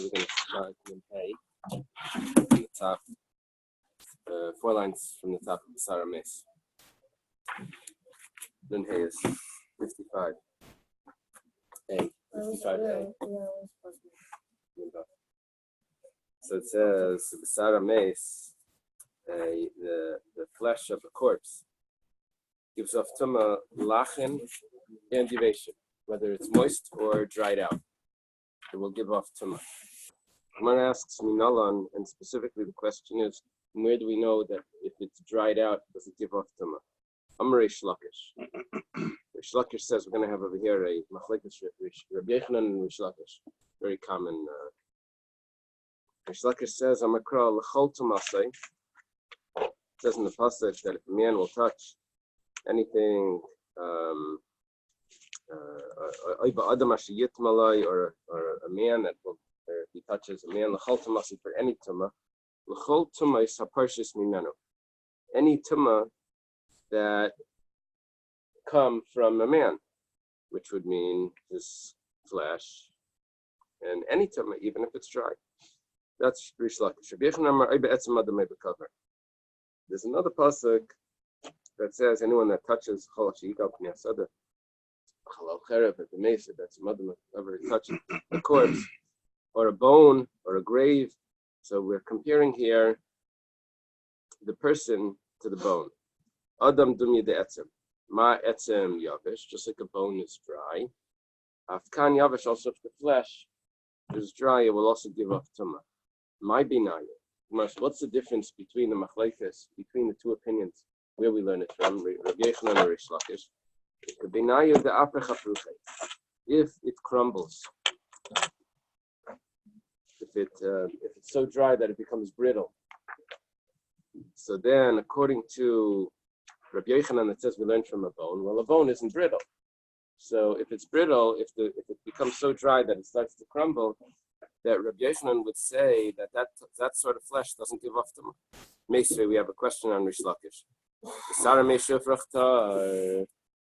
we're going to start in Hay, from the top, 4 lines from the top of the Sarah Mace. Then Hay is 55. A, 55A. So it says, the Sarah Mace, the flesh of a corpse, gives off tumah, lachen, and divation, whether it's moist or dried out. It will give off tumah. Someone asks Minalan, and specifically the question is, where do we know that if it's dried out, does it give off tumah? Amar Reish Lakish. Reish Lakish says we're going to have over here a machlekes Rabbi Yochanan and Reish Lakish, very common. Reish Lakish says, Amakra l'chol tumasei. It says in the passage that if a man will touch anything, or a man that will, if he touches a man, l'chol tumasei, for any tumah, l'chol tumah is haparshis mimenu. Any tumah that come from a man, which would mean his flesh, and any tumah, even if it's dry. That's Reish Lakish. There's another pasuk that says anyone that touches that's whoever touches a corpse or a bone or a grave. So we're comparing here the person to the bone. Adam dumya de etzem. Ma etzem yavish, just like a bone is dry. Afkan yavish, also if the flesh is dry, it will also give off tumah. My binaya. What's the difference between the machlekes, between the two opinions, where we learn it from, Rabbi Yochanan and Reish Lakish? The binaya de apech hafruche. If it crumbles, if it's so dry that it becomes brittle, so then according to Rabbi Yochanan, it says we learn from a bone. Well, a bone isn't brittle. So if it's brittle, if it becomes so dry that it starts to crumble, that Rabbi Yochanan would say that sort of flesh doesn't give off tumah. Meisvei, we have a question on Reish Lakish.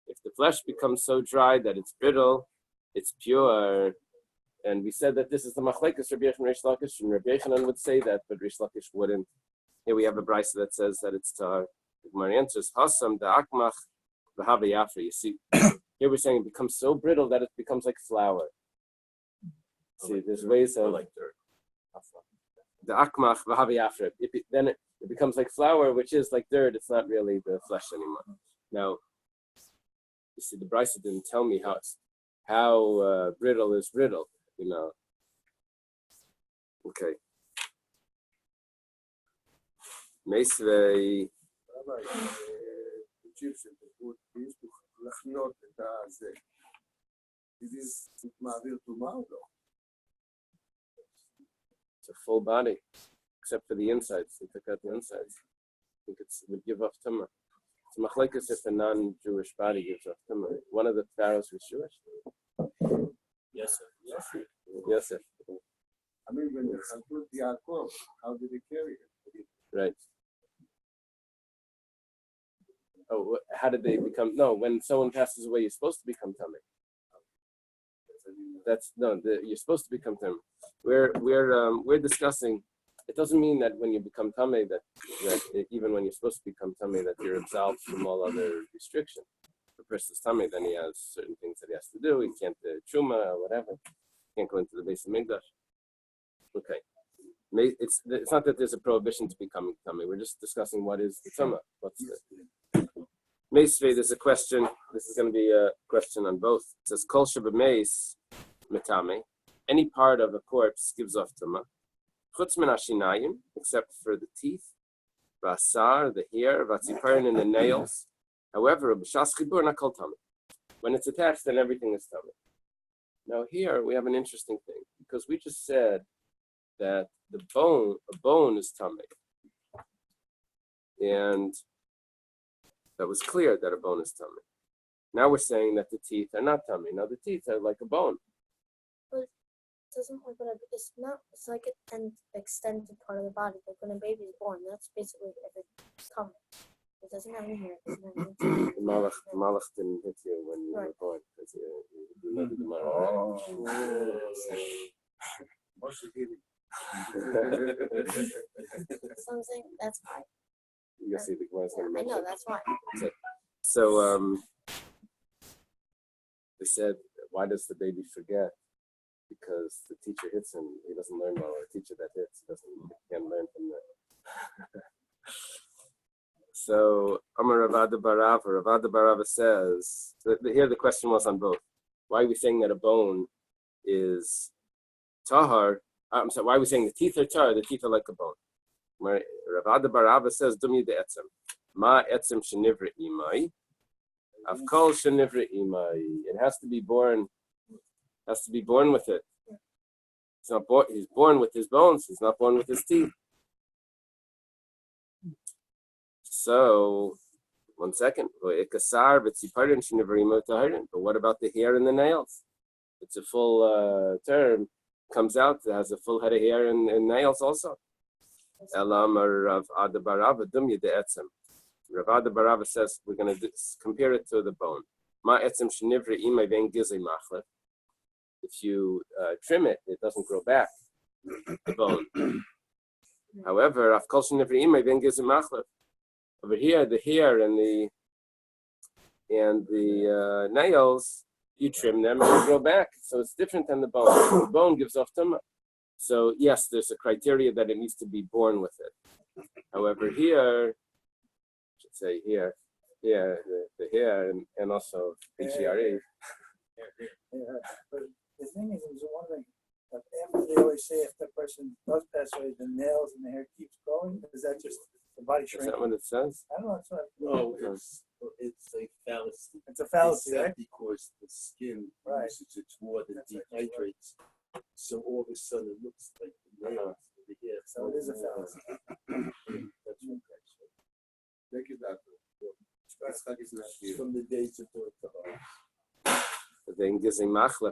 If the flesh becomes so dry that it's brittle, it's pure, and we said that this is the machlekes Rabbi Yochanan and Reish Lakish, and Rabbi Yochanan would say that, but Reish Lakish wouldn't. Here we have a Bais that says that it's tar. The Gemara answers, Hasam da akmach v'hava yafra. You see, here we're saying it becomes so brittle that it becomes like flour. See, there's ways of like dirt. The akmach v'hava yafra. Then it becomes like flour, which is like dirt. It's not really the flesh anymore. Now, you see, the Bais didn't tell me how brittle is brittle. You know. Okay. Meisvei. It's a full body, except for the insides. They took out the insides. I think it would give off tumah. It's machlekes if a non-Jewish body gives off tumah. One of the pharaohs was Jewish. Yes, sir. Yes, sir. I mean, when they conclude the Yaakov, how did they carry it? Right. Oh, how did they become? No, when someone passes away, you're supposed to become tummy. You're supposed to become tummy. We're discussing. It doesn't mean that when you become tummy that even when you're supposed to become tummy that you're absolved from all other restriction. If a person's tummy, then he has certain things that he has to do. He can't do truma or whatever. He can't go into the Bais Hamikdash. Okay. It's not that there's a prohibition to becoming tummy. We're just discussing what is the tumah. What's the Meisvei? There's a question. This is going to be a question on both. It says kol shebemeis metame. Any part of a corpse gives off tumah. Chutz min hashinayim, except for the teeth, v'asar, the hair, v'atziparin, and the nails. However, b'shas chibur nakol tumah. When it's attached, then everything is tumah. Now here we have an interesting thing because we just said that a bone is tummy, and that was clear that a bone is tummy. Now we're saying that the teeth are not tummy. Now the teeth are like a bone. But it doesn't look like it's not. It's like an extended part of the body. Like when a baby is born, that's basically every tummy. It doesn't have any hair. It doesn't have any teeth. The malach didn't hit you when you were born because you know the Gemara. Mostly healing. So I'm saying that's why. You see the Gemara's going to I mention. know, that's why. So they said, why does the baby forget? Because the teacher hits him, he doesn't learn well. Or a teacher that hits can't learn from that. So Amar Ravada Barava says, here the question was on both. Why are we saying that a bone is tahar? I'm sorry, why are we saying the teeth are tahar? The teeth are like a bone. Ravada Barava says, Dumya de etzem. Ma etzem shenivra imai. Avkol shenivra imai. It has to be born. Has to be born with it. He's not born. He's born with his bones. He's not born with his teeth. So, 1 second. But what about the hair and the nails? It's a full term. Comes out. It has a full head of hair and nails also. Elam Rav Ada Barava Dumya de etzem. Rav Ada Barava says we're going to compare it to the bone. Ma etzem shenivra imay vein gizei machlef. If you trim it, it doesn't grow back. The bone. However, afkol shenivra imay vein gizei machlef. Over here, the hair and the nails, you trim them and they grow back. So it's different than the bone. The bone gives off tumah. So yes, there's a criteria that it needs to be born with it. However, here, I should say here, the hair and also HERE. But the thing is, I was wondering, like after they always say if the person does pass away, the nails and the hair keeps growing. Is that just the body Is shrinking? that what it says? I don't know. It's not, No, it's a fallacy. it's a fallacy, right? Because the skin Right. uses its water and dehydrates. So all of a sudden it looks like the nails of the hair. So it is a fallacy. That's okay. Thank you, doctor. From the days of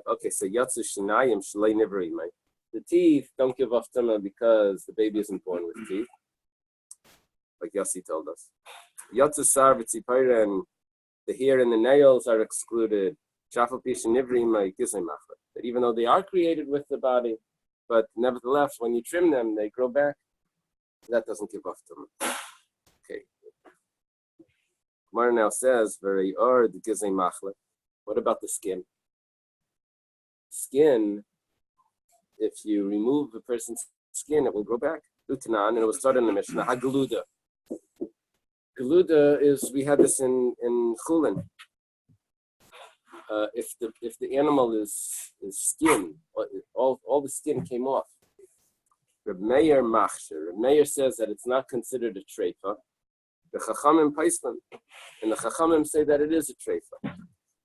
Okay, so Yatsu Shinayim Shalei Nivri. The teeth don't give off tumah because the baby isn't born with teeth, like Yossi told us. Yatsu Sar V'Tzipayren, the hair and the nails are excluded. Shafal Pish Nivri May Gizei Machlef. That even though they are created with the body, but nevertheless, when you trim them, they grow back. That doesn't give off tumah. Okay. Gemara now says, "Very the Gizei Machlef." What about the skin? Skin, if you remove a person's skin, it will grow back. Utanan, and it was started in the Mishnah. Hagaluda. Galuda is, we had this in Chulin. If the animal is skin, all the skin came off. Reb Meir Machsher. Reb Meir says that it's not considered a treifa. The Chachamim Paislan, and the Chachamim say that it is a treifa.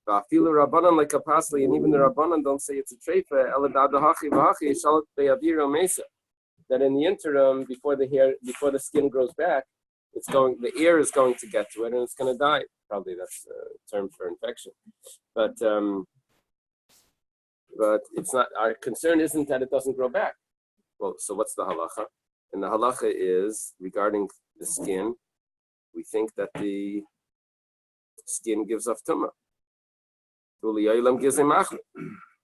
Va'afilu Rabbanan like a pasli, and even the Rabbanan don't say it's a treifa. That in the interim, before the skin grows back, the air is going to get to it, and it's going to die. Probably that's a term for infection, but it's not. Our concern isn't that it doesn't grow back. Well, so what's the halacha? And the halacha is regarding the skin. We think that the skin gives off tumah.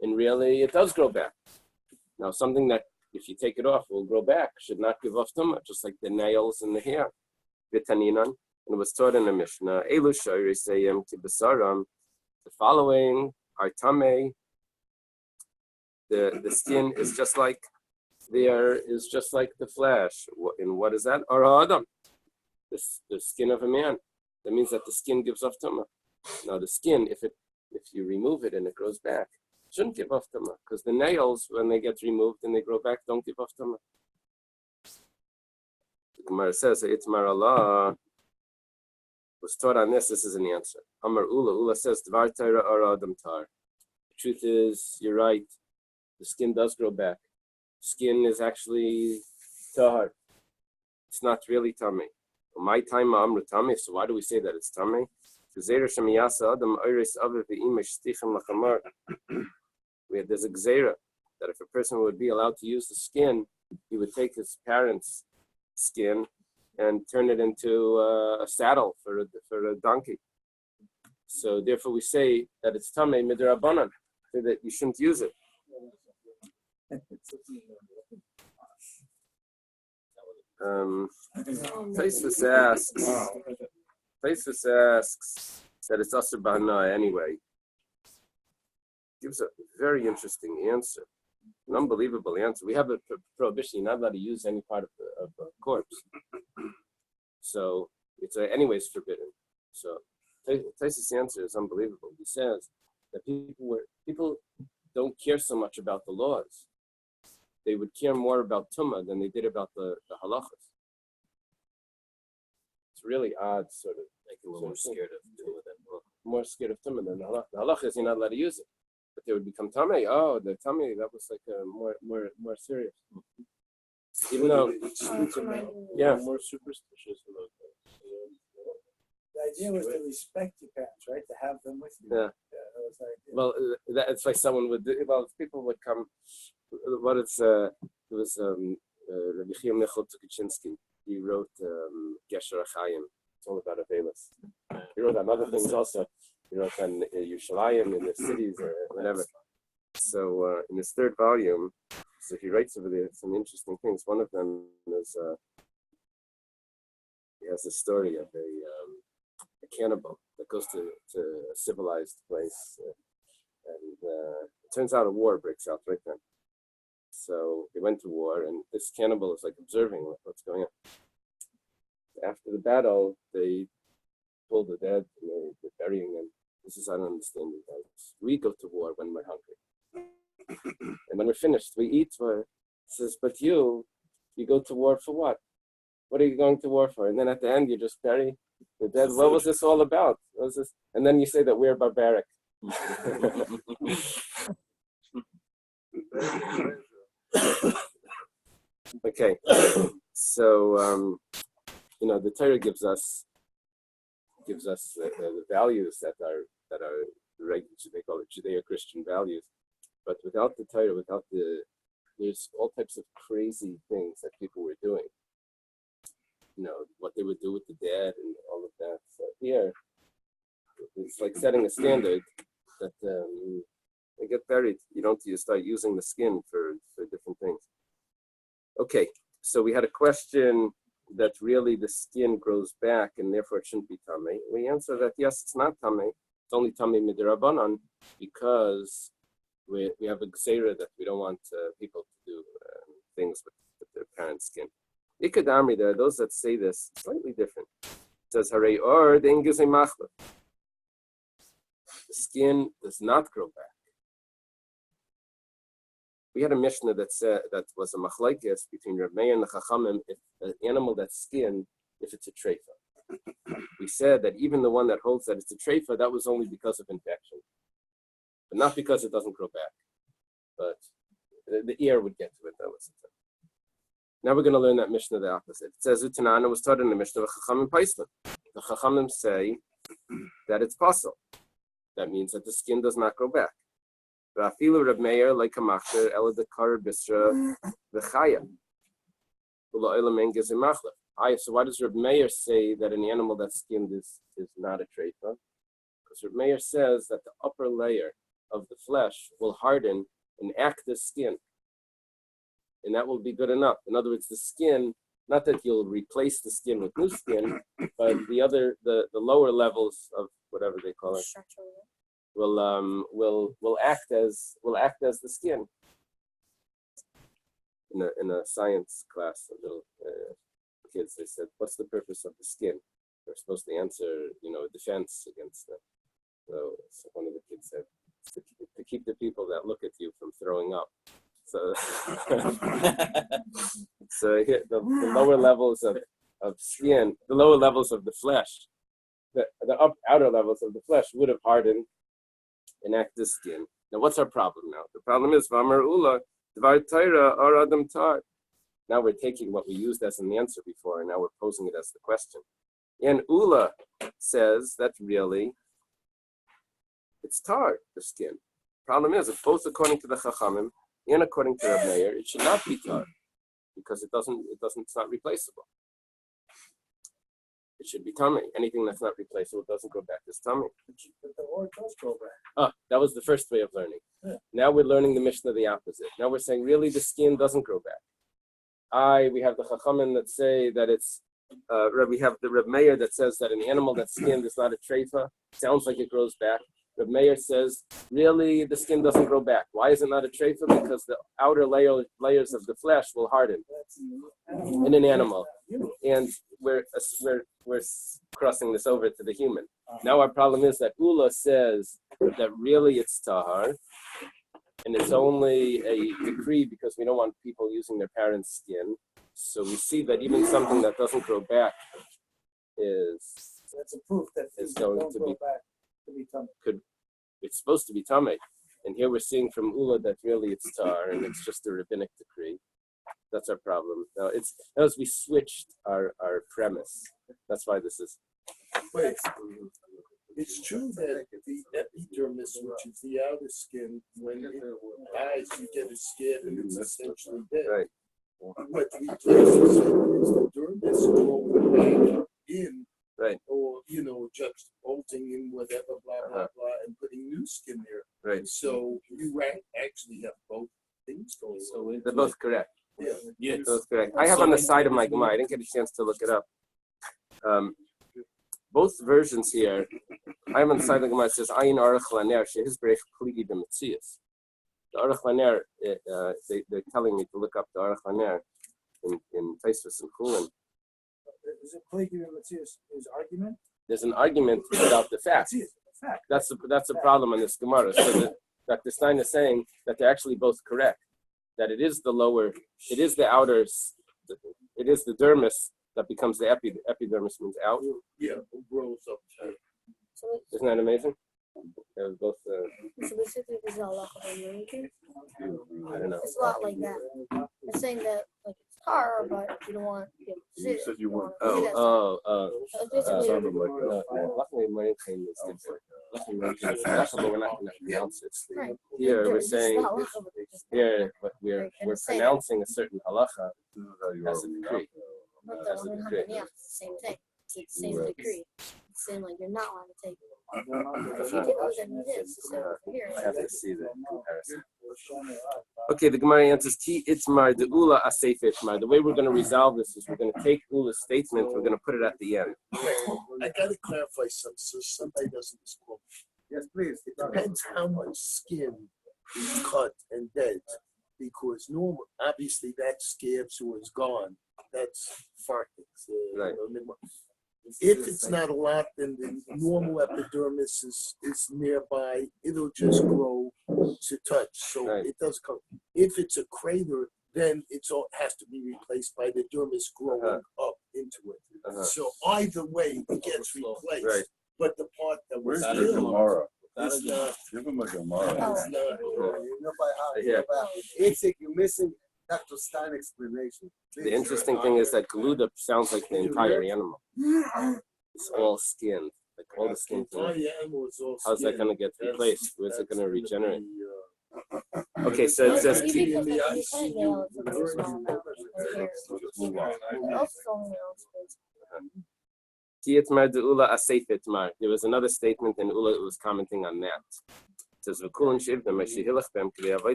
And really, it does grow back. Now, something that if you take it off will grow back should not give off tumah, just like the nails and the hair. Vitaninan, and it was taught in the Mishnah. Eily sayim kibasaram. The following are tamei. The skin is just like the flesh. And what is that? Ara adam. The skin of a man. That means that the skin gives off tumah. Now the skin, if you remove it and it grows back, shouldn't give off tumah, because the nails, when they get removed and they grow back, don't give off tumah. The Gemara says, Itmar Allah was taught on this. This is an answer. Amar Ula says, Dvar Torah Ara Adam Tar. The truth is, you're right. The skin does grow back. Skin is actually tahar. It's not really tummy. My time Amru tummy. So why do we say that it's tummy? There's a gzeira that if a person would be allowed to use the skin, he would take his parents' skin and turn it into a saddle for a donkey. So therefore we say that it's tamei midrabanan, so that you shouldn't use it. Tosfos asks that it's Asur B'Hana anyway. Gives a very interesting answer, an unbelievable answer. We have a prohibition; you're not allowed to use any part of a corpse, so it's anyways forbidden. So Tosfos' answer is unbelievable. He says that people don't care so much about the laws. They would care more about Tumah than they did about the halachas. It's really odd, sort of. Like a little more scared of Tumah than more scared of Tumah than the halachas. The halachas, you're not allowed to use it. But they would become Tamei. Oh, the Tamei, that was like more serious. Even though, yeah. More superstitious about that. The idea was to respect your parents, right? To have them with you. Yeah. That was the idea. Well, it's like someone would. Well, people would come. What it's it was Rabbi Michal Tukachinsky. He wrote Gesher Achayim. It's all about Avelis. He wrote on other things also. He wrote on Yerushalayim in the cities or whatever. So in his third volume, so he writes over there some interesting things. One of them is he has a story of a cannibal that goes to a civilized place, and it turns out a war breaks out right then. So they went to war, and this cannibal is like observing what's going on. After the battle, they pull the dead and they're burying them. This is, I don't understand you guys. We go to war when we're hungry. And when we're finished, we eat. He says, but you go to war for what? What are you going to war for? And then at the end, you just bury the dead. What was this all about? What was this? And then you say that we're barbaric. Okay, so the Torah gives us the values that are regular, they call it Judeo-Christian values. But without the Torah, there's all types of crazy things that people were doing. What they would do with the dead and all of that. So here, it's like setting a standard that they get buried. You start using the skin for different things. Okay, so we had a question that really the skin grows back and therefore it shouldn't be tamei. We answer that yes, it's not tamei. It's only tamei midirabanan because we have a gzeira that we don't want people to do things with their parents' skin. Ikadamri, there are those that say this slightly different. It says harei or the ingizei machlef. The skin does not grow back. We had a Mishnah that said that was a machlekes between Rabbi and the Chachamim if an animal that's skinned, if it's a treifa. We said that even the one that holds that it's a treifa, that was only because of infection, but not because it doesn't grow back. But the ear would get to it. That was it. Now we're going to learn that Mishnah the opposite. It says Utanana was taught in the Mishnah of Chachamim Paislim. The Chachamim say that it's possible. That means that the skin does not grow back. Rafilu Reb Meir like a machter ela dekar bisra v'chaya. So why does Reb Meir say that an animal that's skinned is not a treifa? Because Reb Meir says that the upper layer of the flesh will harden and act as skin, and that will be good enough. In other words, the skin, not that you'll replace the skin with new skin, but the lower levels of whatever they call it will act as the skin. In a science class, the little kids, they said, "What's the purpose of the skin?" They're supposed to answer, defense against them. So one of the kids said, "To keep the people that look at you from throwing up." So, here, the lower levels of skin, the lower levels of the flesh, the outer levels of the flesh would have hardened and act as skin. Now, what's our problem now? The problem is Vamar Ula Dvar Taira or Adam Tar. Now we're taking what we used as an answer before, and now we're posing it as the question. And Ula says that really it's tar, the skin. Problem is, if both according to the Chachamim and according to Reb Meir, it should not be tar because it's not replaceable. It should be tummy. Anything that's not replaceable doesn't go back as tummy. But the word does go back. That was the first way of learning. Yeah. Now we're learning the Mishnah the opposite. Now we're saying really the skin doesn't grow back. we have the Chachamim that say that it's, we have the Reb Meir that says that an animal that's skinned is not a treifa. Sounds like it grows back. Reb Meir says, really, the skin doesn't grow back. Why is it not a treifa? Because the outer layers of the flesh will harden in an animal. And we're crossing this over to the human. Now our problem is that Ula says that really it's tahar, and it's only a decree because we don't want people using their parents' skin. So we see that even something that doesn't grow back that's a proof that is things going don't to go be back to be tummy. it's supposed to be tamei. And here we're seeing from Ula that really it's tar and it's just a rabbinic decree. That's our problem. Now as we switched our premise. That's why this is. Wait, it's true that the epidermis, which is the outer skin, when it dies, you get it scared and it's essentially dead. Right. What replaces it is the dermis growing back in, Right. or juxtaposing in whatever, blah blah blah, and putting new skin there. Right. So you actually have both things going on. They're both correct. Yeah. They're both correct. I have on the side of my Gemara, I didn't get a chance to look it up. Both versions here, I have on the side of the Gemara, it says, Ayin Arach Laner, Shehis Berech Kligi B'Metzias. The Arach Laner, they're telling me to look up the Arach Laner in Taisvus and Kulin. Is it Klegi Matthias' argument? There's an argument without the fact. That's the problem in this Gemara. So Dr. Stein is saying that they're actually both correct. That it is the outer, it is the dermis that becomes the epidermis means out. Yeah, it grows up. So Isn't that amazing? They're both. so basically, this is a lot of American. I don't know. It's a lot like that. They're saying that like it's tar, but you don't want to see it. said you want- So it's basically Luckily, Menachem is good for it. Luckily, Menachem is luckily we're not going to pronounce it. right. Here we're It's saying not like it's here, but we're pronouncing a certain halacha This is how you as a are. decree. not the one it's the same thing. It's the same decree. It's saying like you're not allowed to take it. If you take it, then you did. So here. I have to see the comparison. Okay, the Gemara answers Ti Itmar the Ula Asef Itmar. The way we're going to resolve this is we're going to take Ula's statement, we're going to put it at the end. I gotta clarify something so somebody doesn't misquote. Yes, please. It depends how much skin is cut and dead, because normal, obviously that scabs who is gone. That's fine. Right. If it's not a lot, then the normal epidermis is nearby. It'll just grow to touch, so Right. it does come. If it's a crater, then it all has to be replaced by the dermis growing up into it. So either way, it gets replaced. Right. But the part that was Where's the still Gemara? is not. Give him a Gemara. It's not. Yeah. You're missing Dr. Stein explanation. The interesting thing is that Galuda sounds like the entire animal. It's all skin, like all the skin. How's that going to get replaced? Where's it going to regenerate? Okay, so it says there was another statement and Ula was commenting on that. It says if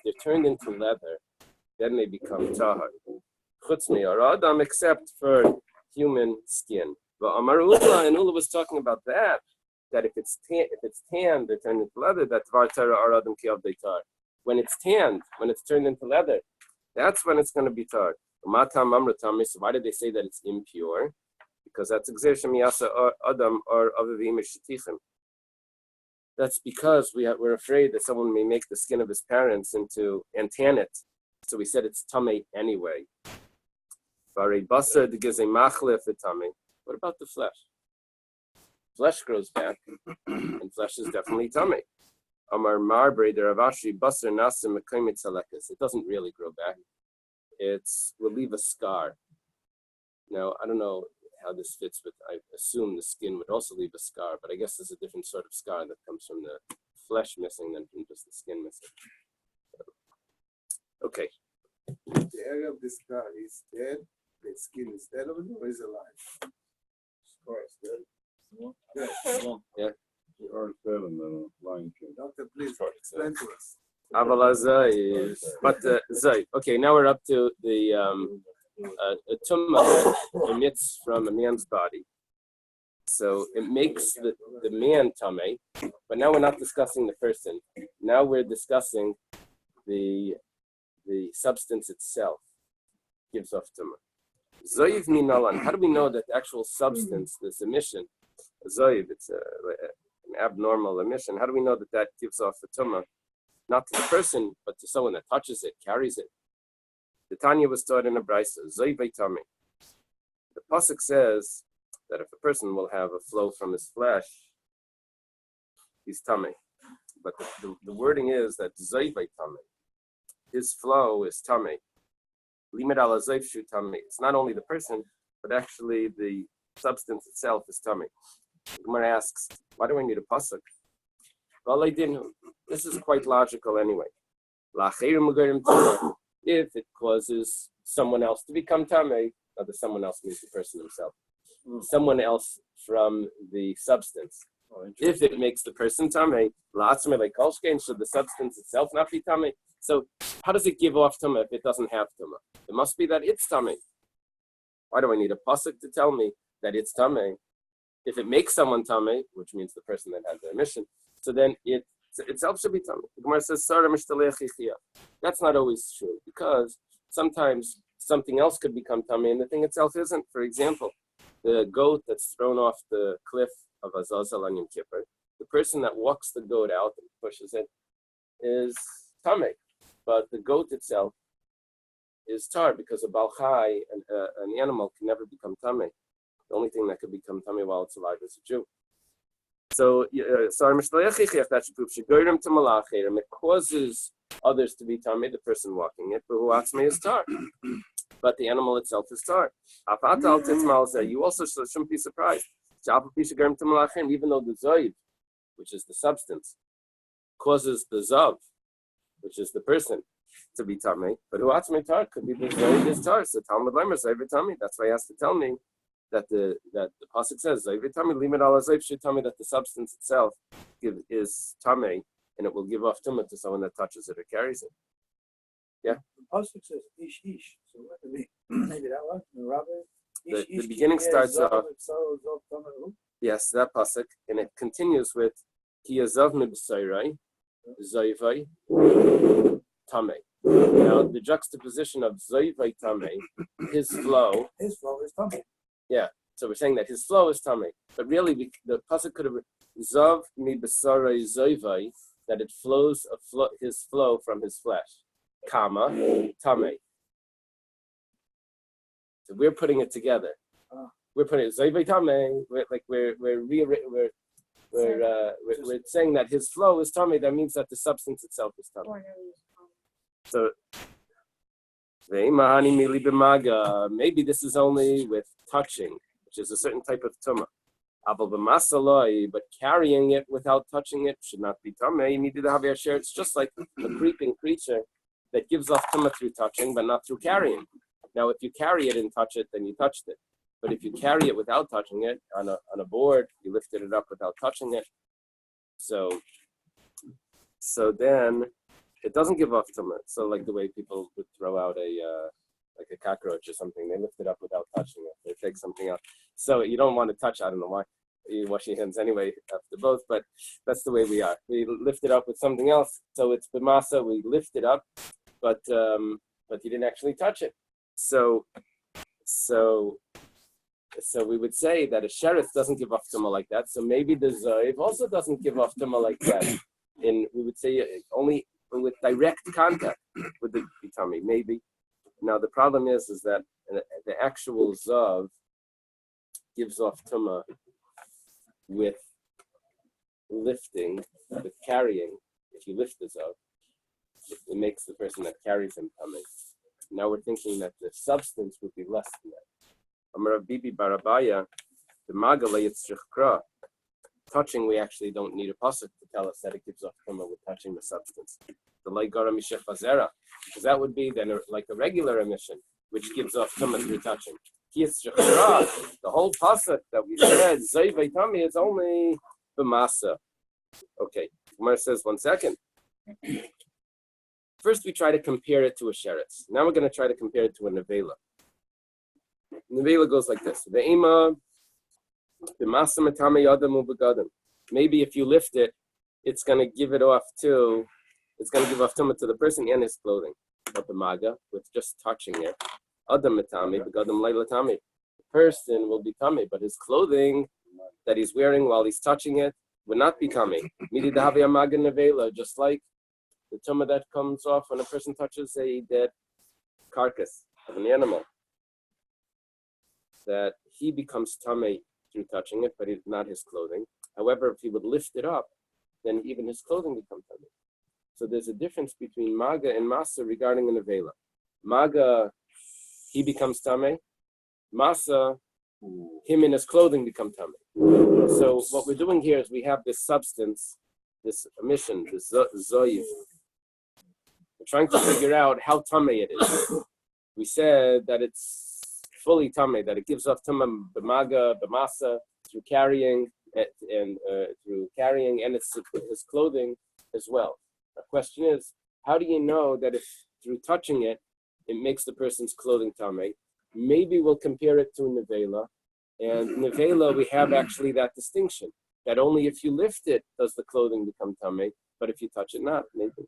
they're turned into leather, then they become tahar. Except for human skin. But Amar Ula, and Ula was talking about that if it's tanned, they're turned into leather. That when it's tanned, when it's turned into leather, that's when it's going to be tar. So why did they say that it's impure? Because that's Adam or that's because we're afraid that someone may make the skin of his parents into and tan it. So we said it's tamei anyway. What about the flesh? Flesh grows back, and flesh is definitely tamei. Amar Marbre the Ravashi Basar Nasim Mekaymitz. It doesn't really grow back. Will leave a scar. Now I don't know how this fits, but I assume the skin would also leave a scar. But I guess there's a different sort of scar that comes from the flesh missing than from just the skin missing. Okay. The area of the scar is dead, the skin is dead or is alive? Scar is dead. You already said in the Lion King. Doctor, please explain to us. Avala Zayv. But Zayv. Okay, now we're up to the a tumma that emits from a man's body. So it makes the man tame, but now we're not discussing the person. Now we're discussing the substance itself gives off tumma. Zoyiv minalan. How do we know that the actual substance, this emission, zoyiv, it's an abnormal emission. How do we know that that gives off the tumma? Not to the person, but to someone that touches it, carries it. The Tanya was taught in a Bais, zoyiv tame. The pasuk says that if a person will have a flow from his flesh, he's tame. But the wording is that zoyiv tame. His flow is tame. Limit ala zoyiv shu tame. It's not only the person, but actually the substance itself is tame. Gemara asks, why do I need a pasuk? Well, I didn't. This is quite logical anyway. If it causes someone else to become tame, now the someone else means the person himself. Someone else from the substance. If it makes the person tame, should the substance itself not be tame? So how does it give off tame if it doesn't have tame? It must be that it's tame. Why do I need a pasuk to tell me that it's tame? If it makes someone tame, which means the person that had the emission, so then it itself should be tame. The Gemara says, that's not always true, because sometimes something else could become tame and the thing itself isn't. For example, the goat that's thrown off the cliff of Azazel on Yom Kippur, the person that walks the goat out and pushes it is tame, but the goat itself is tar, because a balchai, an animal, can never become tame. The only thing that could become tummy while it's alive is a Jew. So, that should prove it causes others to be tummy, the person walking it, but who atzmei is tar. But the animal itself is tar. You also shouldn't be surprised. Even though the zoid, which is the substance, causes the zav, which is the person, to be tummy, but who atzmei tar could be the zoid is tar. So Talmud Leimer zoid tummy. That's why he has to tell me that the pasuk says limit ala zoyv should tell me that the substance itself is tame, and it will give off tumah to someone that touches it or carries it. Yeah. The pasuk says ish ish. So what could be maybe that one? The Rabbi. The beginning starts off. Yes, that pasuk, and it continues with ki yazav mibsayrai zoyvai tame. Now the juxtaposition of zoyvai tame, his flow is tame. Yeah, so we're saying that his flow is tummy, but really the pasuk could have zav mi besarai zoivai, that it flows his flow from his flesh, kama tame. So we're putting it together. We're putting it zoivai tame. We're saying that his flow is tummy. That means that the substance itself is tummy. So maybe this is only with touching, which is a certain type of tumah. But carrying it without touching it should not be tumah. It's just like a creeping creature that gives off tumah through touching, but not through carrying. Now, if you carry it and touch it, then you touched it. But if you carry it without touching it on a board, you lifted it up without touching it. So then it doesn't give off tumah. So like the way people would throw out like a cockroach or something, they lift it up without touching it. They take something out. So you don't want to touch. I don't know why. You wash your hands anyway after both, but that's the way we are. We lift it up with something else. So it's b'masa. We lift it up, but you didn't actually touch it. So we would say that a sheriff doesn't give off tumah like that. So maybe the zoiv also doesn't give off tumah like that. And we would say only with direct contact with the tummy, maybe. Now the problem is that the actual zav gives off tumah with lifting, with carrying. If you lift the zav, it makes the person that carries him tummy. Now we're thinking that the substance would be less than that. Amar Bibi Barabaya, the Magala Yitzchakra. Touching, we actually don't need a pasuk to tell us that it gives off tumah with touching the substance. The Laigara Mishech Fazera, because that would be then like a regular emission, which gives off tumah through touching. The whole pasuk that we said, Zayvay Tami, is only the masa. Okay, Gemara says 1 second. First, we try to compare it to a sheretz. Now we're going to try to compare it to a nevela. Nevela goes like this. Maybe if you lift it, it's going to give off tumah to the person and his clothing. But the maga, with just touching it, the person will be tummy, but his clothing that he's wearing while he's touching it would not be tummy. Just like the tumah that comes off when a person touches a dead carcass of an animal, that he becomes tummy through touching it, but it's not his clothing. However, if he would lift it up, then even his clothing becomes tummy. So there's a difference between maga and masa regarding an avela. Maga, he becomes tummy. Masa, him and his clothing become tummy. So what we're doing here is we have this substance, this emission, this zoyiv. We're trying to figure out how tummy it is. We said that it's fully tummy, that it gives off tumah b'maga, b'masa, through carrying and it's his clothing as well. The question is, how do you know that if through touching it, it makes the person's clothing tummy? Maybe we'll compare it to nevela. And nevela, we have actually that distinction, that only if you lift it does the clothing become tummy, but if you touch it, not. Maybe.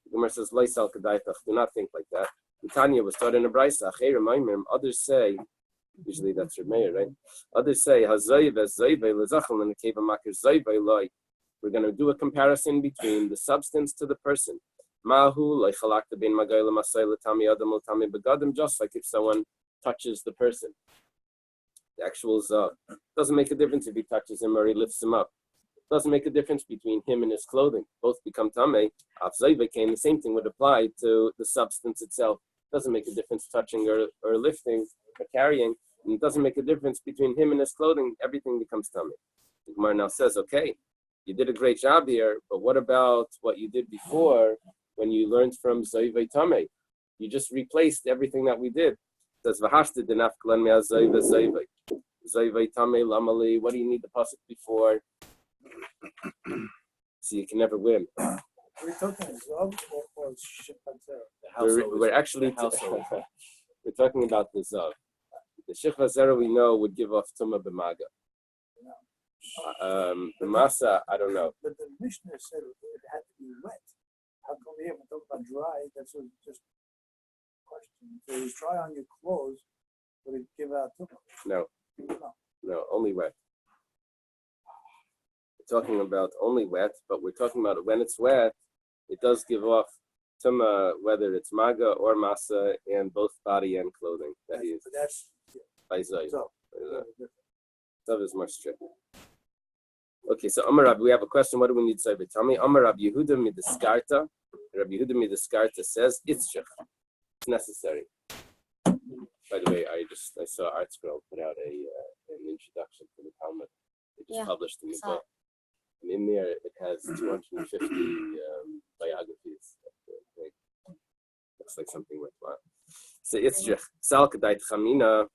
The Gemara says, Leisal Kedaitach, do not think like that. Tanya was taught in a Bais, others say, usually that's your mayor, right? Others say, we're going to do a comparison between the substance to the person. Just like if someone touches the person. The actual zav. Doesn't make a difference if he touches him or he lifts him up. Doesn't make a difference between him and his clothing. Both become tamei. The same thing would apply to the substance itself. Doesn't make a difference touching or lifting or carrying. And it doesn't make a difference between him and his clothing. Everything becomes tamei. The Gemara now says, okay, you did a great job here, but what about what you did before when you learned from Zoivei Tamei? You just replaced everything that we did. It says, V'hashta denaf klan mea Zoivei Zoivei. Zoivei Tamei lamali. What do you need the pasuk before? So you can never win. We're talking Zov or Shipazera? We're actually we're talking about the Zav. The Shechvazera we know would give off Tumah b'maga. The Masa, I don't know. But the Mishnah said it had to be wet. How come we haven't talked about dry? That's just a question. So you try on your clothes, would it give out Tumah? No, only wet. We're talking about only wet, but we're talking about when it's wet, it does give off Tumah, whether it's Maga or Masa, and both body and clothing. That's by Zayv. Zav is more strict. Okay, so Amar Rabbi, we have a question. What do we need to say? Tell me, Amar Rabbi Yehuda midiskarta. Rabbi Yehuda midiskarta says it's necessary. By the way, I saw ArtScroll put out an introduction to the Talmud. They just published a new book, and in there it has 250 biographies. Looks like something worthwhile. So it's Sal Kedait Chamina.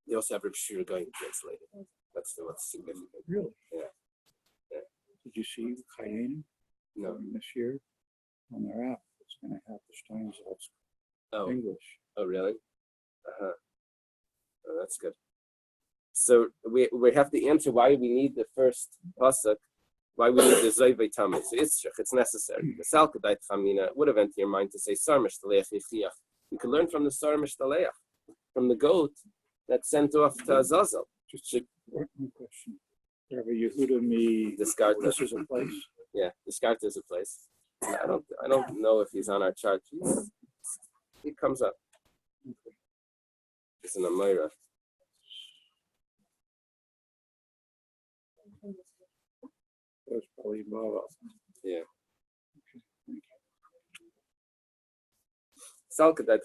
They also have Reb Shira going to translate it. That's what's significant. Really? Yeah. Did you see Chayenu? No. This year on their app, it's going to have the Steinsaltz English. Oh, really? Oh, that's good. So we have to answer why we need the first pasuk, why we need the Zoivei Tamei. So it's necessary. The Sal Kedait Chamina would have entered your mind to say Sar Mishtaleach Yichiach. We could learn from the Sar Mishtaleach, from the goat that sent off to Azazel. Just one question. Rabbi Yehuda mi Discard this is a place. Yeah, Discard is a place. I don't know if he's on our chart. He comes up. It's an Amira. That's probably Baba. Yeah. Okay, I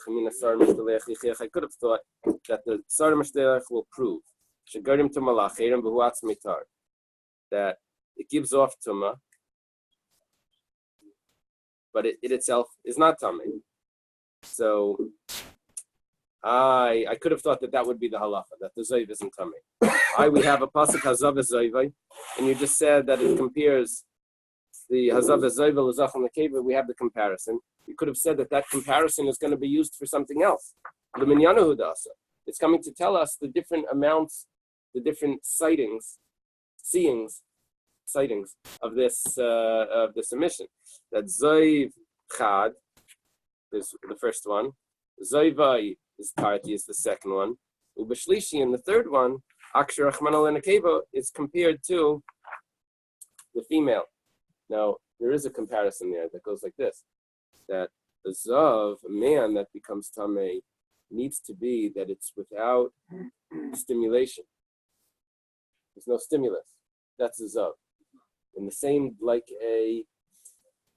could have thought that the Sar Mishdalech will prove that it gives off Tumah, but it itself is not Tumah. So I could have thought that would be the halacha, that the Zoiv isn't Tumah. We have a pasuk Hazav Zoivai, and you just said that it compares the Hazav Zayvel Zachal Nekeva, we have the comparison. We could have said that comparison is going to be used for something else. The Minyana Hudasa. It's coming to tell us the different amounts, the different sightings of this emission. That Zayv Chad is the first one. Zayvai is Tarti is the second one. Ubashlishi in the third one, Akshar Rachman al is compared to the female. Now, there is a comparison there that goes like this, that the Zav, a man that becomes Tameh, needs to be that it's without stimulation. There's no stimulus. That's a Zav. In the same,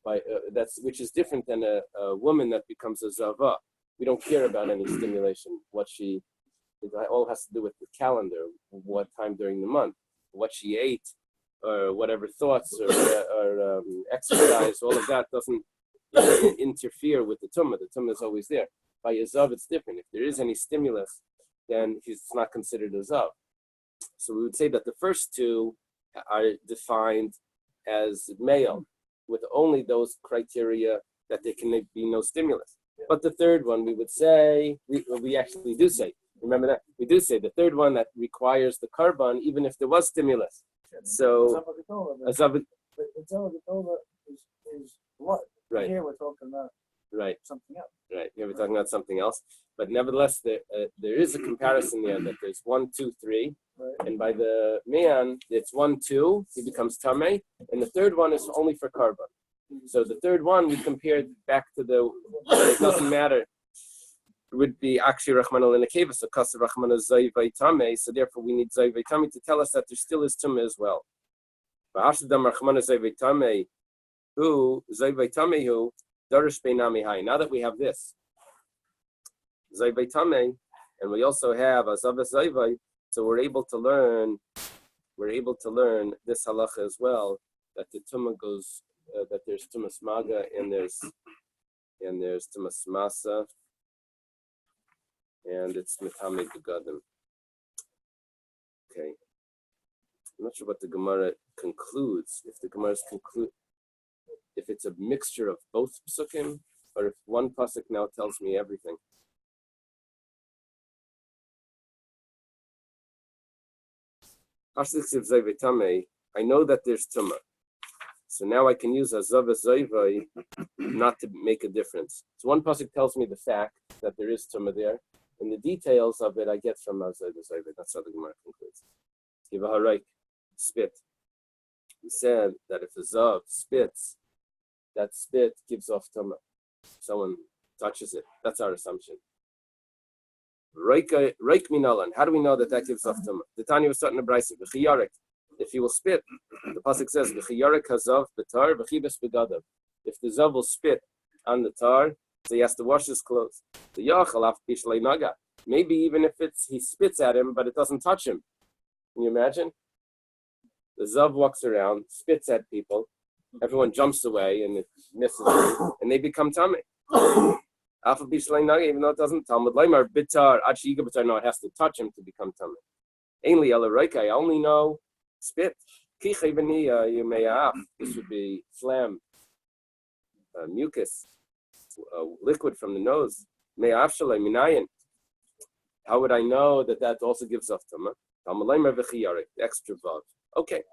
which is different than a woman that becomes a Zava. We don't care about any stimulation. It all has to do with the calendar, what time during the month, what she ate, or whatever thoughts or exercise, all of that doesn't interfere with the tumah. The tumah is always there. By a zav, it's different. If there is any stimulus, then it's not considered a zav. So we would say that the first two are defined as male, with only those criteria that there can be no stimulus. But the third one, we would say, we actually do say, remember that? We do say the third one that requires the carbon, even if there was stimulus. So, is blood. Right. Here we're talking about something else. Right. Here we're talking about something else. But nevertheless, there is a comparison there that there's 1, 2, 3. Right. And by the man, it's 1, 2, he becomes tameh. And the third one is only for carbon. So the third one we compared back to it doesn't matter. It would be Akshi Rachman al Nekeva, so Kasar Rachman Zayv Tameh. So therefore we need Zayv Tameh to tell us that there still is tumah as well. Now that we have this Zayv Tameh, and we also have Azav Zayvai, so we're able to learn this halacha as well, that the tumah goes, that there's tumas maga and there's tumas masa, and it's mitame begadim. Okay, I'm not sure what the Gemara concludes. If the Gemara's if it's a mixture of both psukim, or if one pasuk now tells me everything. I know that there's tumah. So now I can use Azav Zayvai not to make a difference. So one pasuk tells me the fact that there is tumah there, and the details of it I get from Azav Zayvai. That's how the Gemara concludes. Give a harik, spit. He said that if a Zav spits, that spit gives off tumah. Someone touches it. That's our assumption. Reik minalan. How do we know that gives off tumah? The Tanya was starting to Bais. If he will spit, the pasuk says, "V'chiyarik hazav b'tar v'chibes begadav." If the zav will spit on the tar, so he has to wash his clothes. The yachal af pishlei naga. Maybe even if he spits at him, but it doesn't touch him. Can you imagine? The zav walks around, spits at people. Everyone jumps away and it misses them, and they become tamei. Af pishlei naga, even though it doesn't. Talmud leimar bitar achiga bitar. No, it has to touch him to become tamei. Eily I only know spit. This would be phlegm, mucus, liquid from the nose. How would I know that also gives off tumah? The extra vav. Okay.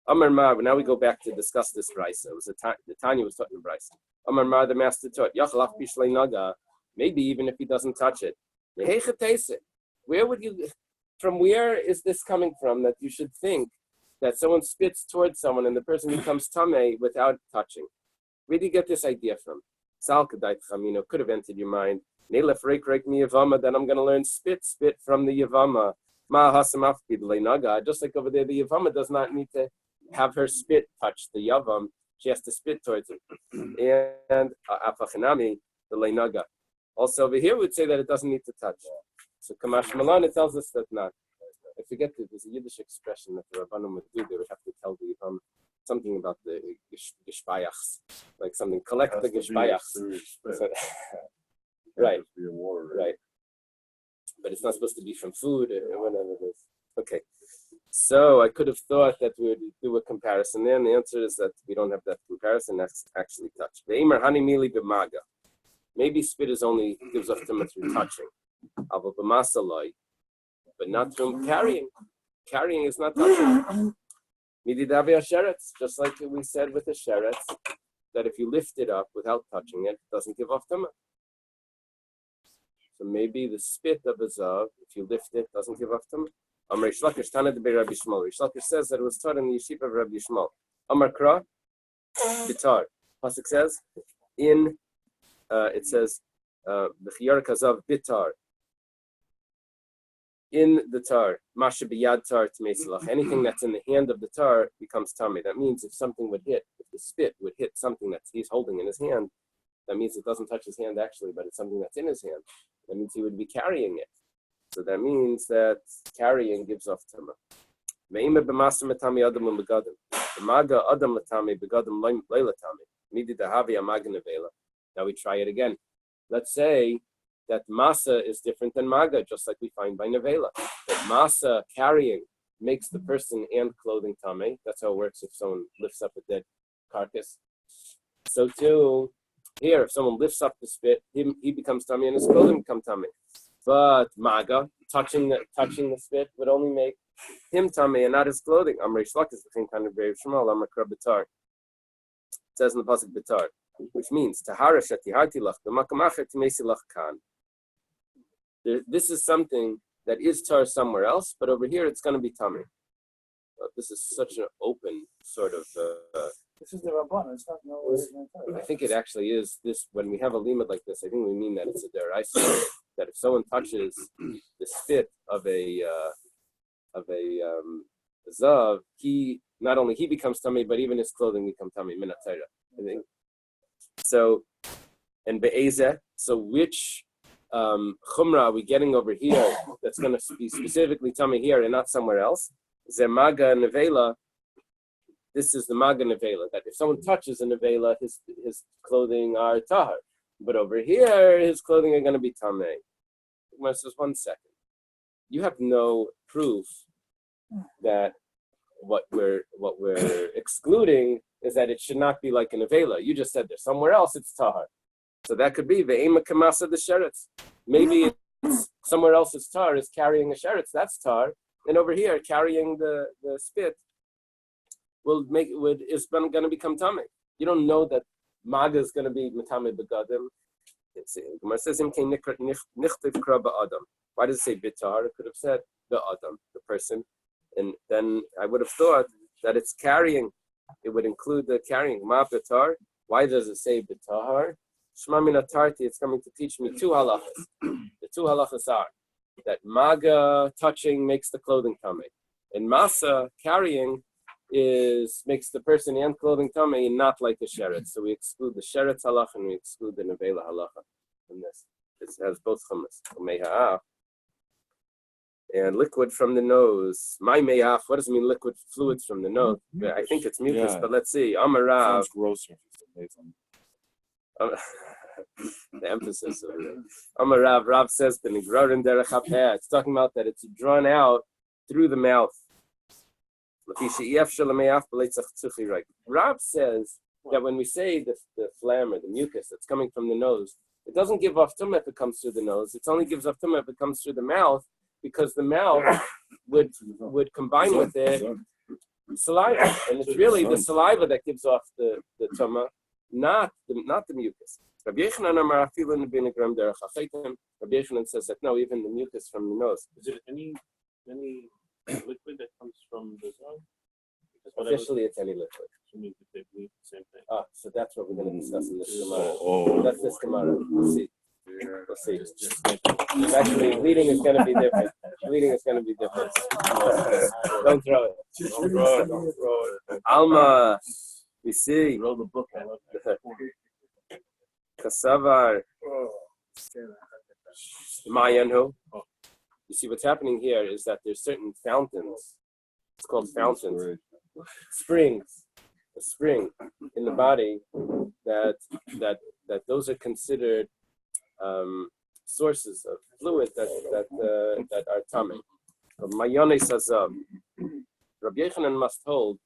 Amar Mar. Now we go back to discuss this brisa. It was the Tanya was talking brisa. Amar Mar, the master taught. Yachalach bishlei naga. Maybe even if he doesn't touch it. Where would you? From where is this coming from that you should think that someone spits towards someone and the person becomes tamei without touching? Where do you get this idea from? Sal kadait chamino could have entered your mind. Nelef reik mi yavama. Then I'm going to learn spit from the yavama. Ma hasamaf bidlei naga. Just like over there, the yavama does not need to have her spit touch the yavam. She has to spit towards it. And afachinami the leinaga. Also over here, we would say that it doesn't need to touch. So Kamash Malan, it tells us that not. I forget that there's a Yiddish expression that the Rabbanim would do. They would have to tell the something about the geshpayachs, like something, collect the geshpayachs. Right. Right. But it's not supposed to be from food or whatever it is. Okay. So I could have thought that we would do a comparison there, and the answer is that we don't have that comparison. That's actually touch. Maybe spit is only gives off tumah through touching, but not through carrying. Carrying is not touching. Nidda Daf, just like we said with the sheretz, that if you lift it up without touching it, it doesn't give off tumah. So maybe the spit of a zav, if you lift it, doesn't give off tumah. Amar Shlakish Tana de Rabbi Shmuel. Shlakish says that it was taught in the yeshiva of Rabbi Shmuel. Amar Kra, bitar. Pasuk says in it says b'chiyar kazav bitar. In the tar, masha biyad tar tmeisilach. Anything that's in the hand of the tar becomes tummy. That means if something would hit, if the spit would hit something that he's holding in his hand, that means it doesn't touch his hand actually, but it's something that's in his hand. That means he would be carrying it. So that means that carrying gives off tumah. Ve'ima b'masa metami adam u'megadim. Maga adam latami begadim leila tami. Midi dahavi amaga nevela. Now we try it again. Let's say that masa is different than maga, just like we find by nevela. That masa, carrying, makes the person and clothing tame. That's how it works if someone lifts up a dead carcass. So too, here, if someone lifts up the spit, he becomes tame and his clothing becomes tame. But maga, touching the spit, would only make him tame and not his clothing. Amrei Shlak is the same kind of very Shmuel. Amar Kra bitar. It says in the pasuk bitar, which means tahara shatiharti lach b'makamacher timesi lach kan. This is something that is tar somewhere else, but over here it's going to be tummy. This is such an open sort of. This is the Rabban. It's not no. I think it actually is this. When we have a limit like this, I think we mean that it's a deraisa. That if someone touches the spit of a zav, he not only he becomes tummy, but even his clothing becomes tummy. Minatayra. I think so. And be'ezeh. So which chumrah are we getting over here that's going to be specifically tummy here and not somewhere else? Zemaga nevela. This is the maga nevela, that if someone touches a nevela, his clothing are tahar. But over here, his clothing are going to be tameh. Just 1 second. You have no proof that what we're excluding is that it should not be like a nevela. You just said there's somewhere else it's tahar. So that could be ve'ema kamasa the sheretz. Maybe it's somewhere else it's tar is carrying a sheretz. That's tar, and over here carrying the spit is going to become tameh. You don't know that maga is going to be metameh begadim. Gemara says nichtiv kra ba'adam. Why does it say bitar? It could have said the adam, the person, and then I would have thought that it's carrying. It would include the carrying. Ma bitar. Why does it say bitar? Shema min atarti. It's coming to teach me 2 halachas. The 2 halachas are that maga touching makes the clothing tameh, and masa carrying makes the person and clothing tameh, not like the sheretz. So we exclude the sheretz halacha and we exclude the nevela halacha from this. It has both chumas. And liquid from the nose. My meyaf. What does it mean? Liquid fluids from the nose. I think it's mucus, but let's see. Amarav. Sounds grosser. The emphasis of it. Amarav. Rav says the nigrarin derech hapeh. It's talking about that it's drawn out through the mouth. Rav says that when we say the phlegm or the mucus that's coming from the nose, it doesn't give off tumah if it comes through the nose. It only gives off tumah if it comes through the mouth, because the mouth would combine with it saliva, and it's really the saliva that gives off the tumah, not the mucus. Rabbi Yochanan says that no, even the mucus from the nose. Is it any liquid that comes from the zone? Officially, it's any liquid. Same thing. So that's what we're going to discuss in this Gemara. That's this Gemara. We'll see. Actually, bleeding is going to be different. Don't throw it. Don't throw it. Alma, we see. Roll the book. Kasavar. Mayanhu. You see, what's happening here is that there's certain fountains. It's called fountains. Springs. A spring in the body that those are considered sources of fluid that are tamei. Mayone sazav. Rabbi Yochanan must hold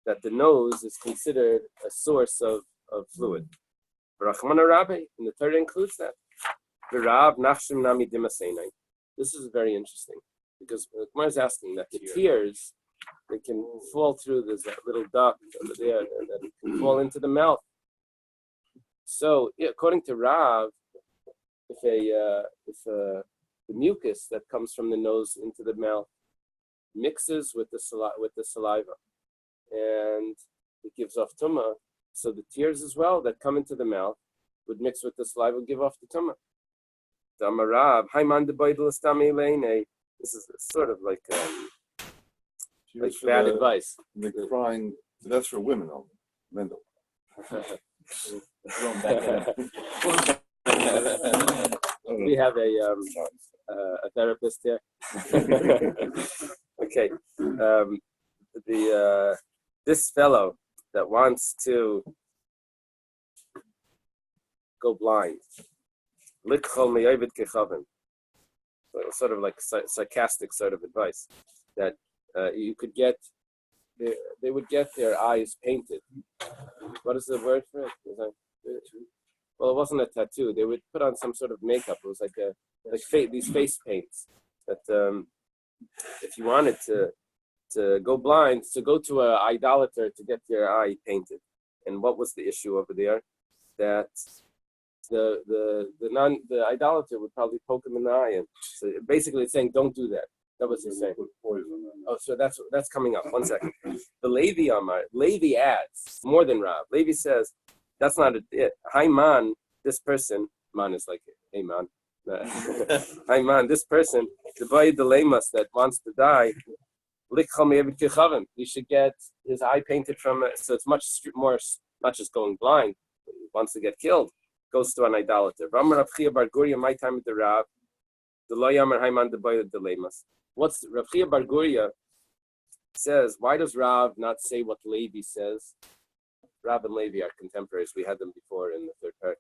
that the nose is considered a source of fluid. Rachmana Rabbi, and the Torah includes that. V'Rav nachshim nami dimaseinai. This is very interesting because Gemara is asking that the tears, they can fall through this little duct over there, and then it can fall into the mouth. So, according to Rav, if the mucus that comes from the nose into the mouth mixes with the saliva, and it gives off tumah, so the tears as well that come into the mouth would mix with the saliva and give off the tumah. This is sort of like bad advice. The crying, that's for women only. Mendel. We have a therapist here. Okay. This fellow that wants to go blind, sort of like sarcastic sort of advice, that you could get, they would get their eyes painted. What is the word for it? Well, it wasn't a tattoo. They would put on some sort of makeup. It was like these face paints that if you wanted to go blind, to go to an idolater to get your eye painted. And what was the issue over there? That the idolater would probably poke him in the eye, and so basically it's saying don't do that. That was his saying. Oh, so that's coming up. 1 second. The Levi adds more than Rav. Levi says that's not it. Hi man, this person, man is like hey man. Hi man, this person, the boy dilemmas that wants to die. He should get his eye painted from it, so it's much more, not just going blind. He wants to get killed, goes to an idolater. My time with the Rav, the loyamar Haiman the boy dilemmas. What's Rav Chia Bar Guria says? Why does Rav not say what Levi says? Rav and Levi are contemporaries. We had them before in the third part.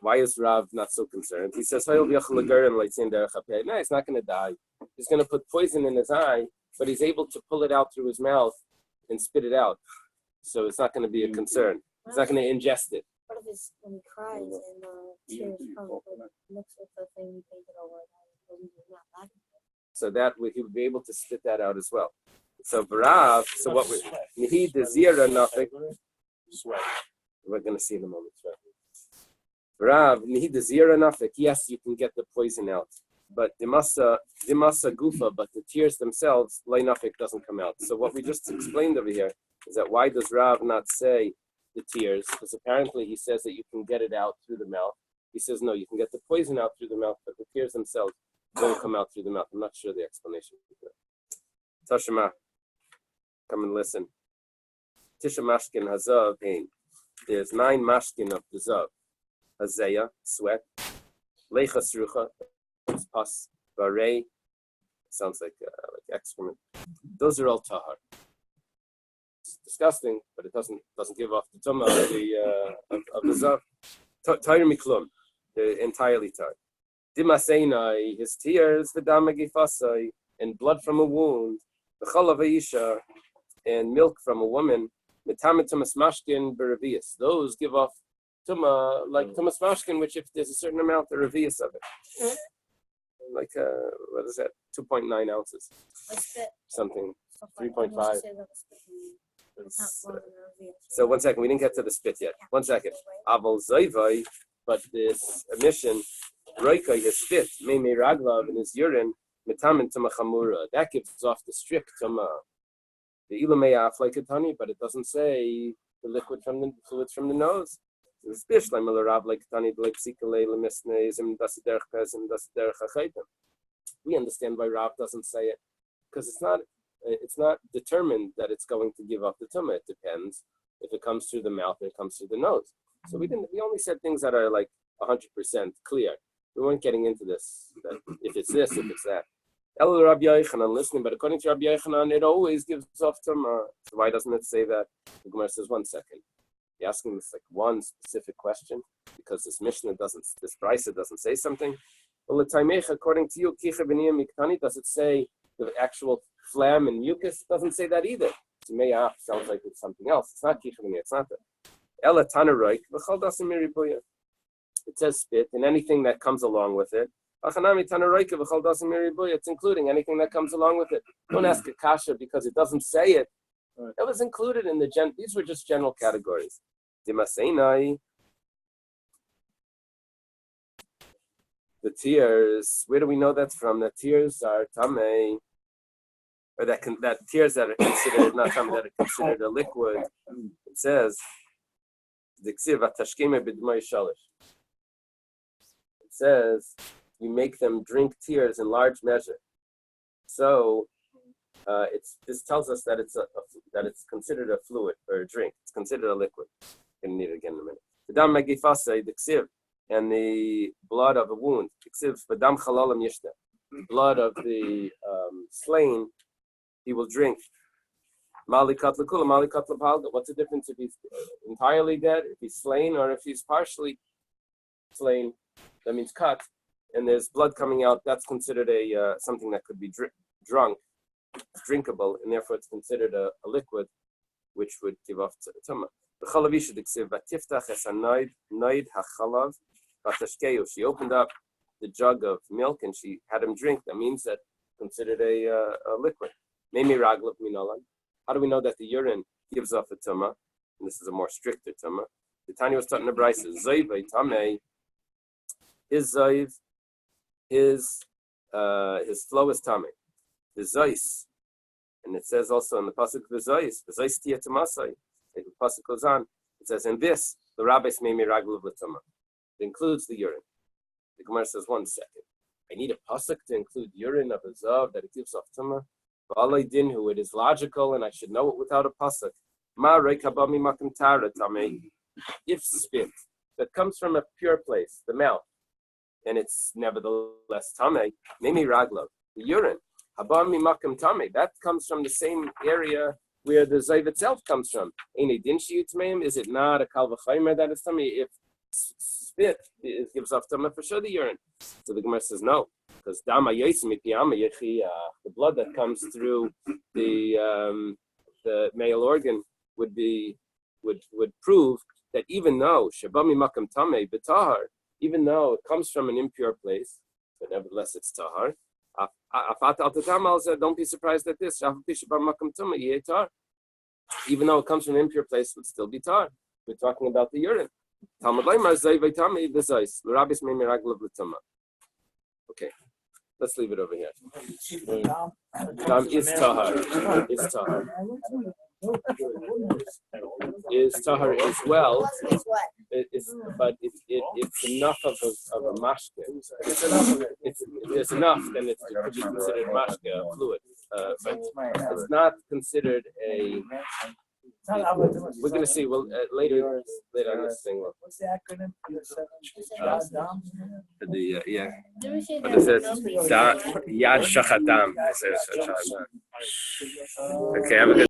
Why is Rav not so concerned? He says, no, he's not going to die. He's going to put poison in his eye, but he's able to pull it out through his mouth and spit it out. So it's not going to be a concern. He's not going to ingest it. What if it's when he cries and tears come mixed with the thing he painted over it? So that he would be able to spit that out as well. So Rav, so what we need the zira nafik. We're going to see in a moment. Rav, need the zira nafik. Yes, you can get the poison out, but the masa gufa, but the tears themselves, lay nafik doesn't come out. So what we just explained over here is that why does Rav not say the tears? Because apparently he says that you can get it out through the mouth. He says no, you can get the poison out through the mouth, but the tears themselves don't come out through the mouth. I'm not sure the explanation. Tashima, come and listen. Tisha mashkin hazav pain. There's 9 mashkin of the zav. Hazeya, sweat. Leichas rucha, pus. Barei, sounds like excrement. Those are all tahar. It's disgusting, but it doesn't give off the tumah of the zav. Tair miklum, they're entirely tar. Dimaseinai, his tears, the damagifasai, and blood from a wound, the chalav isha, and milk from a woman, metamet tumas mashkin beravias. Those give off tumah, like tumas mashkin, which if there's a certain amount, the revius of it. Like, what is that? 2.9 ounces. Something. 3.5. So 1 second, we didn't get to the spit yet. 1 second. Aval zayvai, but this emission, roika, his spit, meimei raglav, in his urine, metamin tumah chamura. That gives off the strict tumah. The ilamei aflaikatani, but it doesn't say the fluids from the nose. We understand why Rav doesn't say it, because it's not determined that it's going to give off the tumah. It depends if it comes through the mouth or it comes through the nose. So we only said things that are like 100% clear. We weren't getting into this, that if it's this, if it's that. El Rabbi Yochanan listening, but according to Rabbi Yochanan, it always gives off tumah. So why doesn't it say that? The Gemara says 1 second. You're asking this like one specific question because this Mishnah this Bais doesn't say something. Well, the Taimech, according to you, Kicha B'niyam Miktani, does it say the actual phlegm and mucus. It doesn't say that either. Me'af sounds like it's something else. It's not kichvin. It's not that. Ela tanaroik v'chol dasim miribuya. It says spit and anything that comes along with it. It's including anything that comes along with it. Don't ask a kasha because it doesn't say it. That was included in the these were just general categories. The tears, where do we know that's from? The tears are tamei, or that tears that are considered not tamei, that are considered a liquid. It says it says you make them drink tears in large measure. So this tells us that it's considered a fluid or a drink. It's considered a liquid. I'm gonna need it again in a minute. The dam megifasa, the ksiv, and the blood of a wound. The ksiv, v'dam chalalam yishta. Blood of the slain, he will drink. Malikat lekula, malikat lepalga. What's the difference if he's entirely dead, if he's slain, or if he's partially slain? That means cut, and there's blood coming out. That's considered a something that could be drunk. It's drinkable, and therefore it's considered a liquid, which would give off tumah. The chalavisha diksiv v'tiftach es hanoid hachalav v'tashkeyu. She opened up the jug of milk and she had him drink. That means that considered a liquid. Memi raglav minalan. How do we know that the urine gives off a tumah? And this is a more stricter tumah. The Tanya was taught in the Bais. Zayvei tamei. His zayv, his flow is tamei. The zayis. And it says also in the pasuk v'zayis tiya tamasai. The pasuk goes on. It says, "In this, the rabbis made me raglav l'tumah." It includes the urine. The Gemara says, 1 second. I need a pasuk to include urine of a zav that it gives off tumah. Ba'alei dinhu, it is logical, and I should know it without a pasuk. Ma reikabami makim tara tamei. If spit that comes from a pure place, the mouth, and it's nevertheless tamei, mimi raglav, the urine. Habami makam tamei, that comes from the same area where the zayv itself comes from. Is it not a kal v'chaymer that is tamei? If spit it gives off tamei, for sure the urine. So the Gemara says no, because dama yesim ipiyama yechiach, the blood that comes through the male organ would prove that even though shabami makam tamei b'tahar, even though it comes from an impure place, but nevertheless it's tahar. Don't be surprised at this. Even though it comes from an impure place, it would still be tar. We're talking about the urine. Okay, let's leave it over here. Is tahar. Is tahar. Is tahar as well. It's enough of a mashke. It's enough, then it could be considered mashke, a fluid. But it's not considered a. We're going to see. Well, later on this thing. What's the acronym? But it says Yad Shachadam. Okay, have a good.